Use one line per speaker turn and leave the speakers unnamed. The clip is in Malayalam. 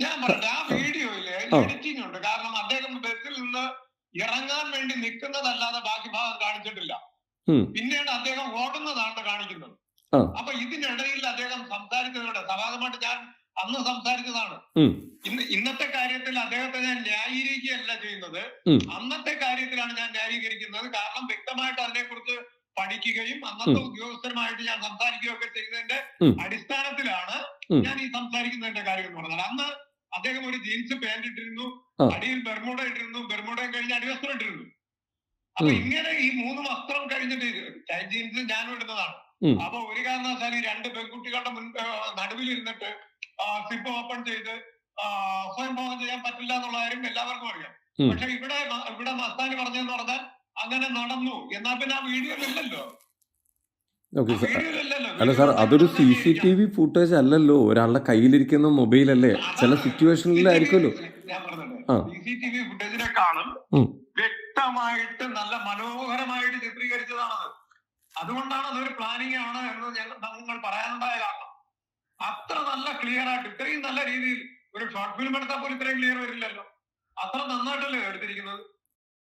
ഞാൻ പറയട്ടെ, ആ വീഡിയോയില് എഡിറ്റിംഗ് ഉണ്ട്. കാരണം അദ്ദേഹം ബസ്സിൽ നിന്ന് ഇറങ്ങാൻ വേണ്ടി നിൽക്കുന്നതല്ലാതെ ബാക്കി ഭാഗം കാണിച്ചിട്ടില്ല. പിന്നീട് അദ്ദേഹം ഓടുന്നതാണ് കാണിക്കുന്നത്. അപ്പൊ ഇതിനിടയിൽ അദ്ദേഹം സംസാരിച്ചതുകൊണ്ട് സഭാഗമായിട്ട് ഞാൻ അന്ന് സംസാരിച്ചതാണ്. ഇന്നത്തെ കാര്യത്തിൽ അദ്ദേഹത്തെ ഞാൻ ന്യായീകരിക്കുകയല്ല ചെയ്യുന്നത്, അന്നത്തെ കാര്യത്തിലാണ് ഞാൻ ന്യായീകരിക്കുന്നത്. കാരണം വ്യക്തമായിട്ട് അതിനെക്കുറിച്ച് പഠിക്കുകയും അന്നത്തെ ഉദ്യോഗസ്ഥരുമായിട്ട് ഞാൻ സംസാരിക്കുകയൊക്കെ ചെയ്തതിന്റെ അടിസ്ഥാനത്തിലാണ് ഞാൻ ഈ സംസാരിക്കുന്നതിന്റെ കാര്യം എന്ന് പറഞ്ഞത്. അന്ന് അദ്ദേഹം ഒരു ജീൻസ് പാന്റ് ഇട്ടിരുന്നു, അടിയിൽ ബെർമുഡ ഇട്ടിരുന്നു, ബെർമുഡയും കഴിഞ്ഞ് അടിവസ്ത്രം ഇട്ടിരുന്നു. അപ്പൊ ഇങ്ങനെ ഈ 3 വസ്ത്രം കഴിഞ്ഞിട്ട് ജീൻസ് ഞാനും ഇടുന്നതാണ്. അപ്പൊ ഒരു കാരണവശാലും ഈ 2 പെൺകുട്ടികളുടെ നടുവിൽ ഇരുന്നിട്ട് സിപ്പ് ഓപ്പൺ ചെയ്ത് സ്വയം ഭോഗം ചെയ്യാൻ പറ്റില്ല എന്നുള്ള കാര്യം എല്ലാവർക്കും അറിയാം. പക്ഷെ ഇവിടെ മസ്താനി പറഞ്ഞെന്ന് പറഞ്ഞാൽ അങ്ങനെ നടന്നു. എന്നാ പിന്നെ ആ വീഡിയോയിലില്ലല്ലോ.
അല്ല സാർ, അതൊരു CCTV ഫുട്ടേജ് അല്ലല്ലോ, ഒരാളുടെ കയ്യിലിരിക്കുന്ന മൊബൈൽ അല്ലേ, ചില സിറ്റുവേഷനിലായിരിക്കുമല്ലോ.
ഞാൻ പറഞ്ഞത് CCTV ഫുട്ടേജിനെക്കാളും വ്യക്തമായിട്ട് നല്ല മനോഹരമായിട്ട് ചിത്രീകരിച്ചതാണത്. അതുകൊണ്ടാണ് അതൊരു പ്ലാനിങ് ആണ് എന്ന് ഞങ്ങൾ പറയാനുണ്ടായ കാരണം. അത്ര നല്ല ക്ലിയർ ആയിട്ട് ഇത്രയും നല്ല രീതിയിൽ ഒരു ഷോർട്ട് ഫിലിം എടുത്താൽ പോലും ഇത്രയും ക്ലിയർ വരില്ലല്ലോ. അത്ര നന്നായിട്ടല്ലേ എടുത്തിരിക്കുന്നത്.